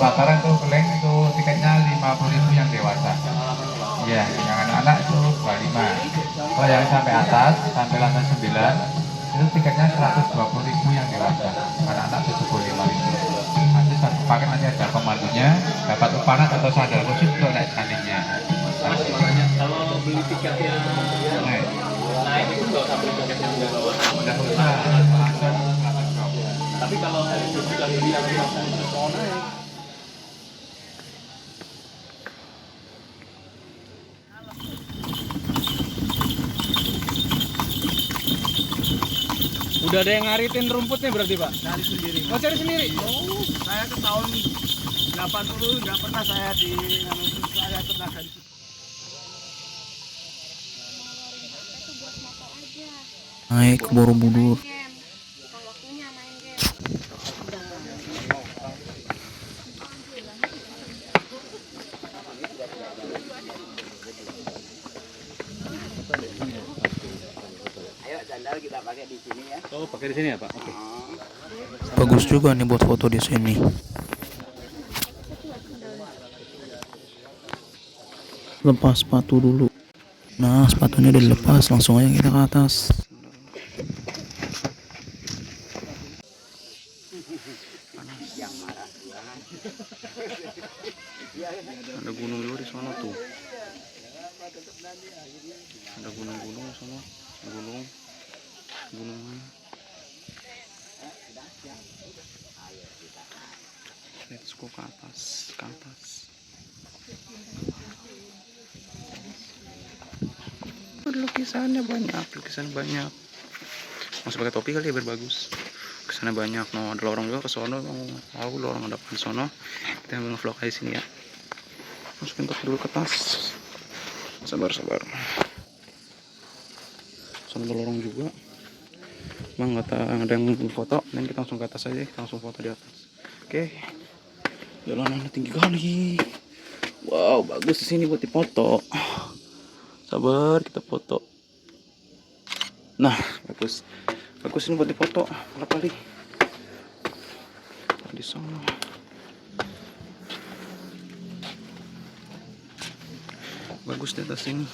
Pelataran tuh keleng itu tiketnya 50.000 yang dewasa. Iya, yang anak-anak itu 25. Kalau yang sampai atas, sampai lantai 9 itu tiketnya 120.000 yang dewasa. Anak-anak 75.000. Nanti satu paket nanti ada pemandunya, dapat upanan atau sandal khusus untuk naik candinya. Kalau beli tiketnya naik itu nggak usah beli tiketnya Udah usah, langsung. tapi kalau sudah beli yang mau naik. Udah ada yang ngaritin rumputnya berarti Pak? Cari sendiri. Mau cari sendiri? Oh, saya ke tahun 80 nggak pernah saya saya tenaga di situ. Naik ke Borobudur. Waktunya main game. Ayo sandal kita pakai di sini ya. Oh, pakai di sini ya Pak? Oke. Bagus juga nih buat foto di sini. Lepas sepatu dulu. Nah, sepatunya udah dilepas, langsung aja kita ke atas. Yang marah. Ada gunung juga di sana tuh. Ada gunung-gunung di sana. Gunung mana? Let's go ke atas, ke atas. Lukisannya banyak. Masih pakai topi kali ya biar bagus. Kesannya banyak. No, ada lorong juga ke sono. Mau tahu lorong ada di sono. Kita ambil vlog di sini ya. Masukin topi dulu ke tas. Sabar. Sono ada lorong juga. Emang nggak ada yang foto, dan kita langsung ke atas aja. Kita langsung foto di atas. Oke. Jalanannya tinggi kali. Wow, bagus di sini buat difoto. Sabar, kita foto. Nah, bagus ini buat difoto. Berapa kali? Di sana. Bagus di atas ini.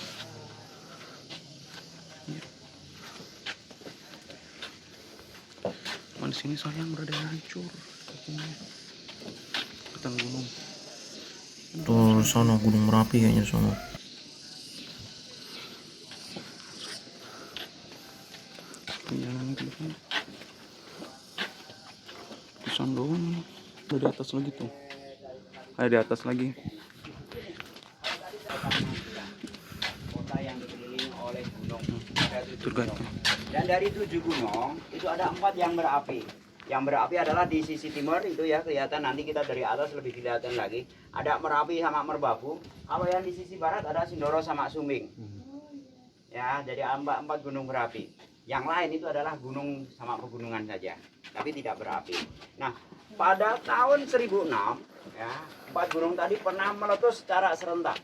Di sini sayang berada hancur. Hutan gunung. Tuh, sono Gunung Merapi kayaknya sono. Jalan ke depan. Pisan doang. Udah di atas lagi tuh. Di atas lagi. Kota yang dikelilingi oleh gunung. Dan dari 7 gunung itu ada 4 yang berapi. Yang berapi adalah di sisi timur itu ya, kelihatan nanti kita dari atas lebih kelihatan lagi. Ada Merapi sama Merbabu. Kalau yang di sisi barat ada Sindoro sama Sumbing. Ya, jadi 4 gunung berapi. Yang lain itu adalah gunung sama pegunungan saja, tapi tidak berapi. Nah, pada tahun 1006 ya, 4 gunung tadi pernah meletus secara serentak,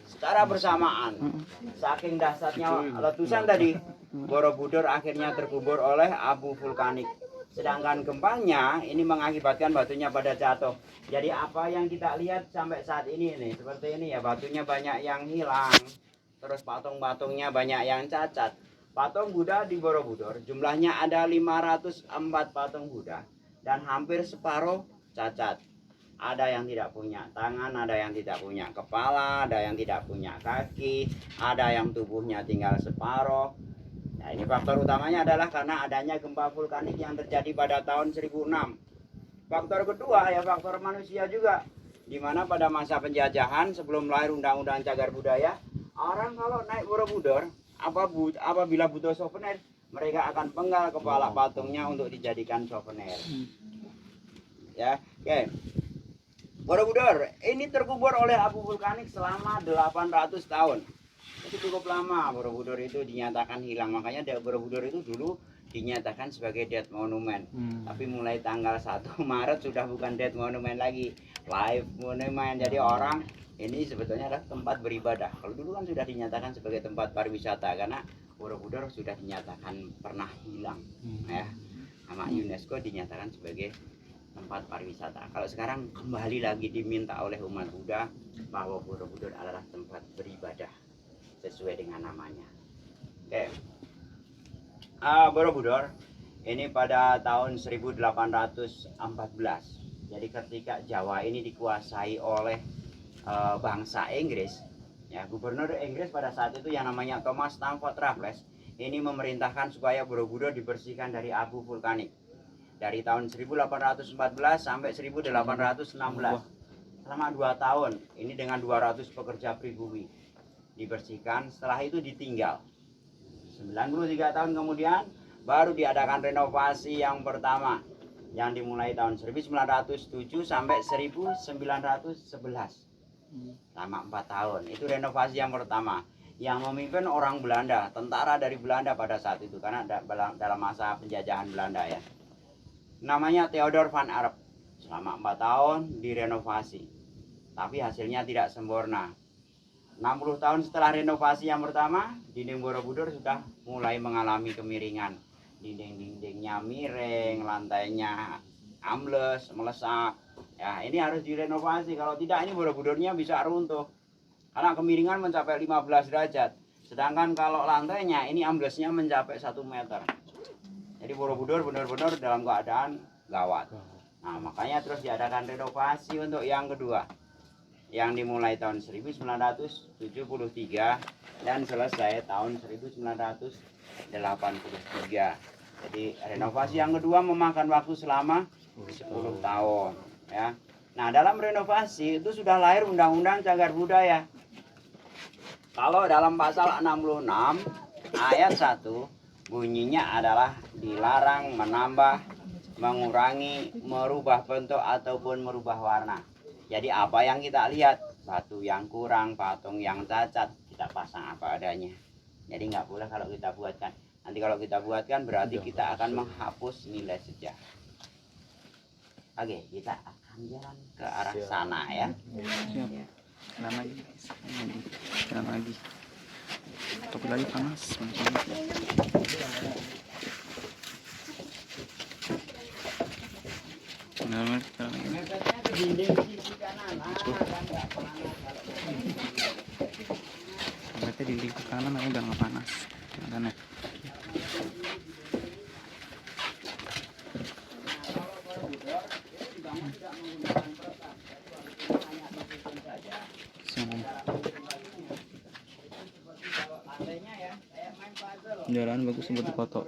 secara bersamaan. Saking dahsyatnya letusan tadi, Borobudur akhirnya terkubur oleh abu vulkanik. Sedangkan gempanya ini mengakibatkan batunya pada jatuh. Jadi apa yang kita lihat sampai saat ini nih, seperti ini ya, batunya banyak yang hilang. Terus patung-patungnya banyak yang cacat. Patung Buddha di Borobudur jumlahnya ada 504 patung Buddha dan hampir separuh cacat. Ada yang tidak punya tangan, ada yang tidak punya kepala, ada yang tidak punya kaki, ada yang tubuhnya tinggal separuh. Nah, ini faktor utamanya adalah karena adanya gempa vulkanik yang terjadi pada tahun 1006. Faktor kedua ya faktor manusia juga, di mana pada masa penjajahan sebelum lahir Undang-Undang Cagar Budaya, orang kalau naik Borobudur apabila butuh souvenir, mereka akan penggal kepala patungnya untuk dijadikan souvenir. Ya, oke. Borobudur ini terkubur oleh abu vulkanik selama 800 tahun. Itu cukup lama Borobudur itu dinyatakan hilang. Makanya Borobudur itu dulu dinyatakan sebagai dead monument. Tapi mulai tanggal 1 Maret sudah bukan dead monument lagi, live monument. Jadi orang ini sebetulnya adalah tempat beribadah. Kalau dulu kan sudah dinyatakan sebagai tempat pariwisata karena Borobudur sudah dinyatakan pernah hilang. Ya, sama UNESCO dinyatakan sebagai tempat pariwisata. Kalau sekarang kembali lagi diminta oleh umat Buddha bahwa Borobudur adalah tempat beribadah sesuai dengan namanya. Oke. Borobudur ini pada tahun 1814. Jadi ketika Jawa ini dikuasai oleh bangsa Inggris, ya, gubernur Inggris pada saat itu yang namanya Thomas Stamford Raffles ini memerintahkan supaya Borobudur dibersihkan dari abu vulkanik dari tahun 1814 sampai 1816. Selama 2 tahun ini dengan 200 pekerja pribumi dibersihkan. Setelah itu ditinggal 93 tahun kemudian baru diadakan renovasi yang pertama yang dimulai tahun 1907 sampai 1911. Selama 4 tahun itu renovasi yang pertama, yang memimpin orang Belanda, tentara dari Belanda pada saat itu, karena dalam masa penjajahan Belanda ya, namanya Theodor van Arp. Selama 4 tahun direnovasi, tapi hasilnya tidak sempurna. 60 tahun setelah renovasi yang pertama, dinding Borobudur sudah mulai mengalami kemiringan. Dinding-dindingnya miring, lantainya ambles, melesak. Ya, ini harus direnovasi. Kalau tidak, ini Borobudurnya bisa runtuh. Karena kemiringan mencapai 15 derajat. Sedangkan kalau lantainya, ini amblesnya mencapai 1 meter. Jadi Borobudur benar-benar dalam keadaan gawat. Nah, makanya terus diadakan renovasi untuk yang kedua. Yang dimulai tahun 1973 dan selesai tahun 1983. Jadi renovasi yang kedua memakan waktu selama 10 tahun. Ya. Nah, dalam renovasi itu sudah lahir Undang-Undang Cagar Budaya. Kalau dalam pasal 66 ayat 1 bunyinya adalah dilarang menambah, mengurangi, merubah bentuk ataupun merubah warna. Jadi apa yang kita lihat, batu yang kurang, patung yang cacat, kita pasang apa adanya. Jadi nggak boleh kalau kita buatkan. Nanti kalau kita buatkan berarti kita akan menghapus nilai sejarah. Oke, kita akan jalan ke arah sana ya. Siap. Jalan lagi. Jalan lagi. Tapi lagi panas. Jalan lagi. Berarti dinding ke kanan udah nggak panas. Jalannya. Jalan bagus buat dipoto.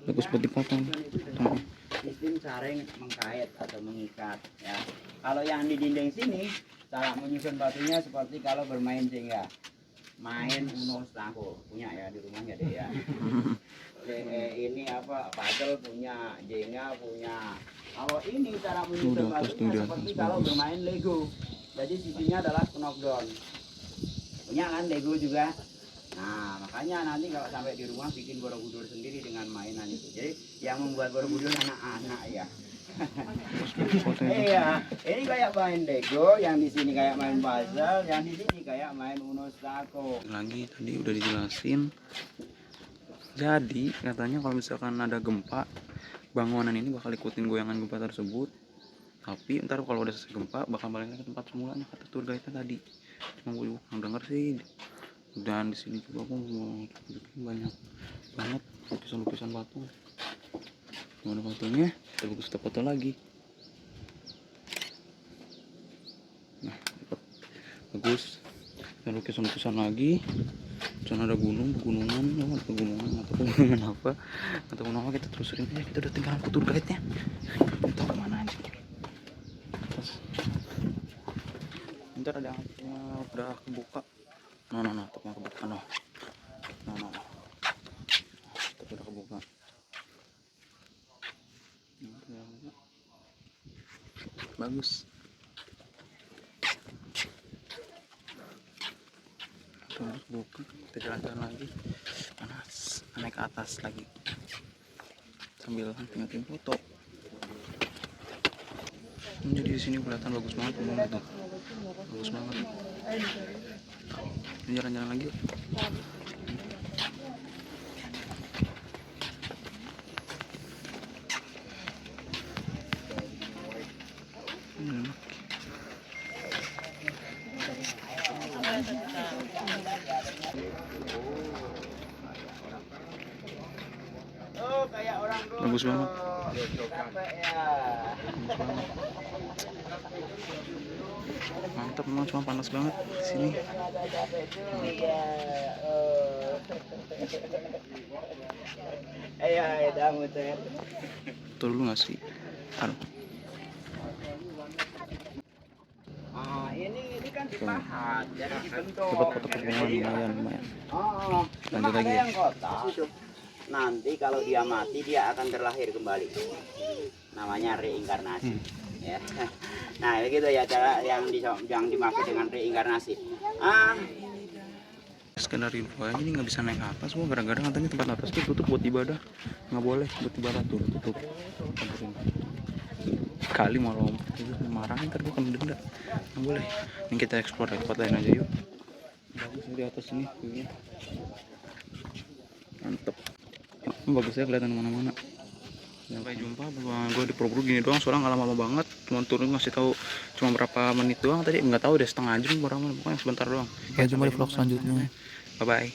Bagus buat dipotong. Sistem saring mengkait atau mengikat ya. Kalau yang di dinding sini cara menyusun batunya seperti kalau bermain jenga, main uno stako punya ya di rumahnya deh ya. Ini apa puzzle punya, jenga punya. Kalau ini cara menyusun batunya seperti kalau bermain Lego. Jadi sisinya adalah knockdown. Punya kan Lego juga. Nah, makanya nanti kalau sampai di rumah bikin Borobudur sendiri dengan mainan itu. Jadi yang membuat Borobudur anak-anak ya. Iya, ini kayak main Lego, yang di sini kayak main puzzle, yang di sini kayak main Uno Stako. Lagi tadi udah dijelasin. Jadi katanya kalau misalkan ada gempa, bangunan ini bakal ikutin goyangan gempa tersebut. Tapi ntar kalau udah selesai gempa bakal balik lagi ke tempat semulanya kata tour guide tadi. Cuma gue juga kurang denger sih. Dan di sini juga aku mau tunjukin banyak banget lukisan-lukisan batu. Gimana fotonya? Kita foto lagi. Nah, bagus. Dan lukisan-lukisan lagi. Sana ada pegunungan apa? Atau gunung apa kita terusin aja. Kita udah tinggal tour guide-nya. Kita kemana aja? Terus, ntar ada yang udah kebuka. No, tapi kebuka no. Tapi udah kebuka. Bagus. Terus buka, kita jalan-jalan lagi. Panas, naik ke atas lagi. Sambil hunting foto. Jadi di sini kelihatan bagus banget tuh. Bagus banget. Jalan-jalan lagi yuk. Oh, kayak orang dulu. Bagus banget. Capek ya. Mantap, memang cuma panas banget di sini. Capek juga. Oh. Iya, udah muter. Tuh dulu nggak sih? Aduh. Ah, ini kan dipahat, jadi dibentuk. Dapat foto pegunungan lumayan. Oh, Lanjut memang lagi ada ya? yang kotak. Nanti kalau dia mati dia akan terlahir kembali. Namanya reinkarnasi. Ya. Nah, begitu ya cara yang dimaksud dengan reinkarnasi. Sekedar info aja, ini nggak bisa naik atas semua gara-gara katanya tempat atas itu tutup buat ibadah, nggak boleh buat ibadah tuh tutup. Kali mau lompat itu marahin ntar gue kena denda, nggak boleh. Ini kita explore di tempat lain aja yuk. Bagus di atas ini viewnya. Mantep, bagus ya kelihatan mana-mana. Sampai jumpa, gue di Purwokerto gini doang, soalnya nggak lama banget, cuma turun ngasih tahu cuma berapa menit doang tadi, nggak tahu deh setengah jam berapa, pokoknya sebentar doang. Sampai jumpa di vlog selanjutnya. Bye bye.